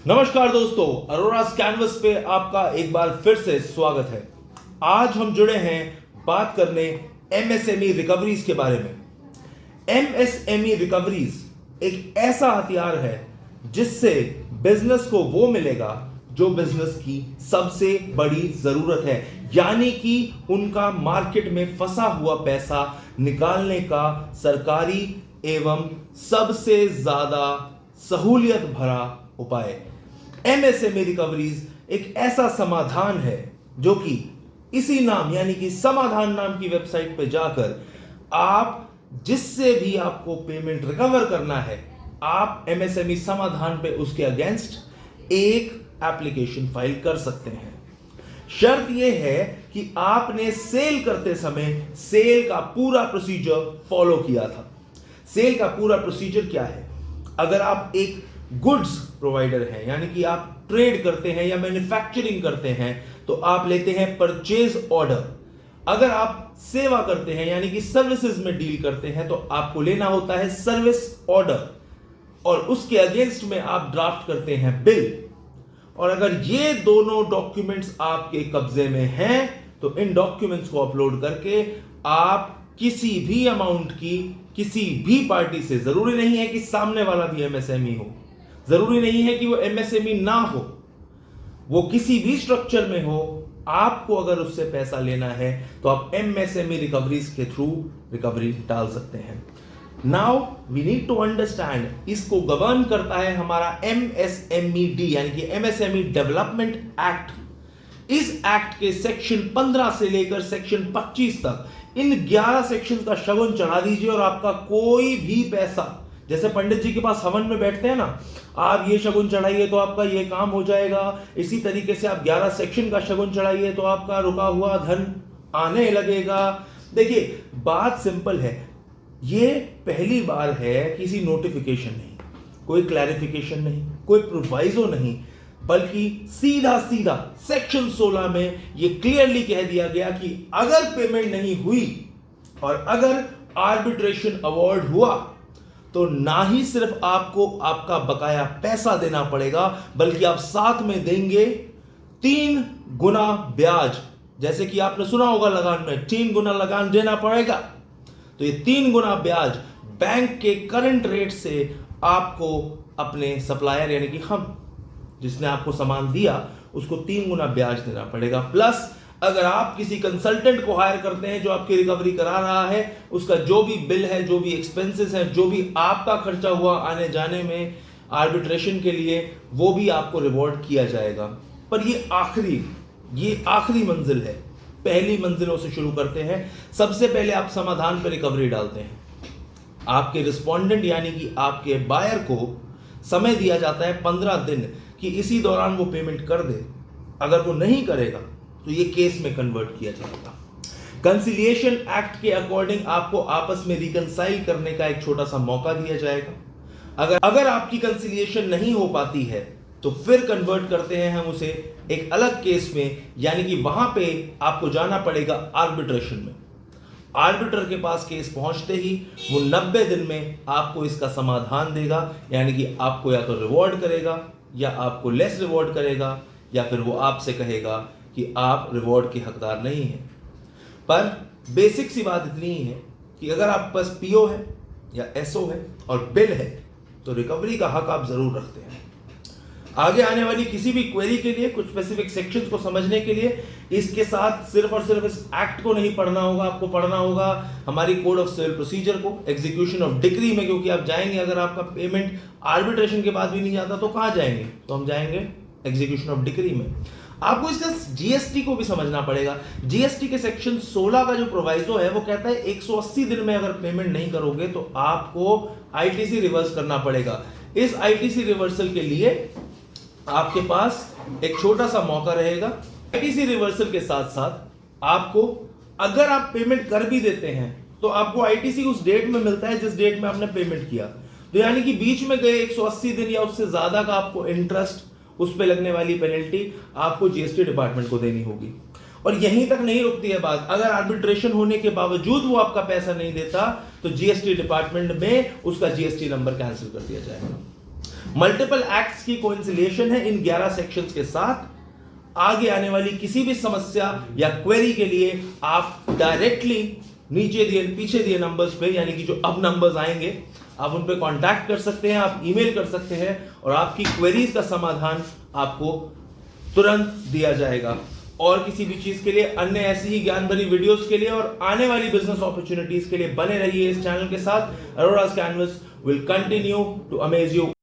नमस्कार दोस्तों, अरोरास कैनवस पे आपका एक बार फिर से स्वागत है। आज हम जुड़े हैं बात करने एमएसएमई रिकवरीज के बारे में। एमएसएमई रिकवरीज एक ऐसा हथियार है जिससे बिजनेस को वो मिलेगा जो बिजनेस की सबसे बड़ी जरूरत है, यानी कि उनका मार्केट में फंसा हुआ पैसा निकालने का सरकारी एवं सबसे ज्यादा सहूलियत भरा उपाय। एमएसएमई रिकवरीज एक ऐसा समाधान है जो कि इसी नाम यानी कि समाधान नाम की वेबसाइट पे जाकर आप जिससे भी आपको पेमेंट रिकवर करना है, आप एमएसएमई समाधान पे उसके अगेंस्ट एक एप्लीकेशन फाइल कर सकते हैं। शर्त यह है कि आपने सेल करते समय सेल का पूरा प्रोसीजर फॉलो किया था। सेल का पूरा प्रोसीजर क्या है? अगर आप एक गुड्स प्रोवाइडर हैं, यानी कि आप ट्रेड करते हैं या मैन्युफैक्चरिंग करते हैं, तो आप लेते हैं परचेज ऑर्डर। अगर आप सेवा करते हैं यानी कि सर्विसेज में डील करते हैं, तो आपको लेना होता है सर्विस ऑर्डर और उसके अगेंस्ट में आप ड्राफ्ट करते हैं बिल। और अगर ये दोनों डॉक्यूमेंट्स आपके कब्जे में हैं, तो इन डॉक्यूमेंट्स को अपलोड करके आप किसी भी अमाउंट की किसी भी पार्टी से, जरूरी नहीं है कि सामने वाला भी एमएसएमई हो, जरूरी नहीं है कि वो एमएसएमई ना हो, वो किसी भी स्ट्रक्चर में हो, आपको अगर उससे पैसा लेना है तो आप एमएसएमई रिकवरीज के थ्रू रिकवरी डाल सकते हैं। Now we need to understand, इसको गवर्न करता है हमारा एमएसएमईडी यानी कि एमएसएमई डेवलपमेंट एक्ट। इस एक्ट के सेक्शन 15 से लेकर सेक्शन 25 तक इन 11 सेक्शन का शगुन चढ़ा दीजिए और आपका कोई भी पैसा, जैसे पंडित जी के पास हवन में बैठते हैं ना, आप ये शगुन चढ़ाइए तो आपका ये काम हो जाएगा, इसी तरीके से आप 11 सेक्शन का शगुन चढ़ाइए तो आपका रुका हुआ धन आने लगेगा। देखिए, बात सिंपल है। ये पहली बार है, किसी नोटिफिकेशन नहीं, कोई क्लैरिफिकेशन नहीं, कोई प्रोवाइजो नहीं, बल्कि सीधा सीधा सेक्शन 16 में ये क्लियरली कह दिया गया कि अगर पेमेंट नहीं हुई और अगर आर्बिट्रेशन अवार्ड हुआ, तो ना ही सिर्फ आपको आपका बकाया पैसा देना पड़ेगा, बल्कि आप साथ में देंगे 3 गुना ब्याज। जैसे कि आपने सुना होगा लगान में 3 गुना लगान देना पड़ेगा, तो ये 3 गुना ब्याज बैंक के करंट रेट से आपको अपने सप्लायर यानी कि हम जिसने आपको सामान दिया उसको 3 गुना ब्याज देना पड़ेगा। प्लस अगर आप किसी कंसल्टेंट को हायर करते हैं जो आपकी रिकवरी करा रहा है, उसका जो भी बिल है, जो भी एक्सपेंसेस हैं, जो भी आपका खर्चा हुआ आने जाने में आर्बिट्रेशन के लिए, वो भी आपको रिवॉर्ड किया जाएगा। पर ये आखिरी मंजिल है। पहली मंजिलों से शुरू करते हैं। सबसे पहले आप समाधान पर रिकवरी डालते हैं। आपके रिस्पोंडेंट यानी कि आपके बायर को समय दिया जाता है 15 दिन कि इसी दौरान वो पेमेंट कर दे। अगर वो नहीं करेगा तो ये केस में कन्वर्ट किया जाएगा। कंसिलिएशन एक्ट के अकॉर्डिंग आपको आपस में रिकंसाइल करने का एक छोटा सा मौका दिया जाएगा। अगर आपकी कंसिलिएशन नहीं हो पाती है तो फिर कन्वर्ट करते हैं हम उसे एक अलग केस में, यानी कि वहां पे आपको जाना पड़ेगा आर्बिट्रेशन में। आर्बिटर के पास केस पहुंचते ही वो 90 दिन में आपको इसका समाधान देगा, यानी कि आपको या तो रिवॉर्ड करेगा या आपको लेस रिवॉर्ड करेगा, या फिर वो आपसे कहेगा कि आप रिवॉर्ड के हकदार नहीं हैं। पर बेसिक सी बात इतनी ही है कि अगर आप पास पीओ है या एसओ है और बिल है, तो रिकवरी का हक आप जरूर रखते हैं। आगे आने वाली किसी भी क्वेरी के लिए, कुछ स्पेसिफिक सेक्शंस को समझने के लिए, इसके साथ सिर्फ और सिर्फ इस एक्ट को नहीं पढ़ना होगा, आपको पढ़ना होगा हमारी कोड ऑफ सिविल प्रोसीजर को, एग्जीक्यूशन ऑफ डिक्री में, क्योंकि आप जाएंगे, अगर आपका पेमेंट आर्बिट्रेशन के बाद भी नहीं जाता तो कहां जाएंगे? तो हम जाएंगे एग्जीक्यूशन ऑफ डिक्री में। आपको इसका जीएसटी को भी समझना पड़ेगा। जीएसटी के सेक्शन 16 का जो प्रोवाइजो है वो कहता है 180 दिन में अगर पेमेंट नहीं करोगे तो आपको आईटीसी रिवर्स करना पड़ेगा। इस आईटीसी रिवर्सल के लिए आपके पास एक छोटा सा मौका रहेगा। आईटीसी रिवर्सल के साथ साथ आपको, अगर आप पेमेंट कर भी देते हैं तो आपको आईटीसी उस डेट में मिलता है जिस डेट में आपने पेमेंट किया। तो यानी कि बीच में गए 180 दिन या उससे ज्यादा का आपको इंटरेस्ट, उस पे लगने वाली पेनल्टी आपको जीएसटी डिपार्टमेंट को देनी होगी। और यहीं तक नहीं रुकती है बात। अगर आर्बिट्रेशन होने के बावजूद वो आपका पैसा नहीं देता तो जीएसटी डिपार्टमेंट में उसका जीएसटी नंबर कैंसिल कर दिया जाएगा। मल्टीपल एक्ट्स की कोइंसिलेशन है इन 11 सेक्शंस के साथ। आगे आने वाली किसी भी समस्या या क्वेरी के लिए आप डायरेक्टली पीछे दिए नंबर्स पे, यानी कि जो अब नंबर्स आएंगे, आप उन पे कांटेक्ट कर सकते हैं, आप ईमेल कर सकते हैं और आपकी क्वेरीज का समाधान आपको तुरंत दिया जाएगा। और किसी भी चीज के लिए, अन्य ऐसी ही ज्ञान भरी वीडियोस के लिए और आने वाली बिजनेस अपॉर्चुनिटीज के लिए बने रहिए इस चैनल के साथ। Arora's canvas will continue to amaze you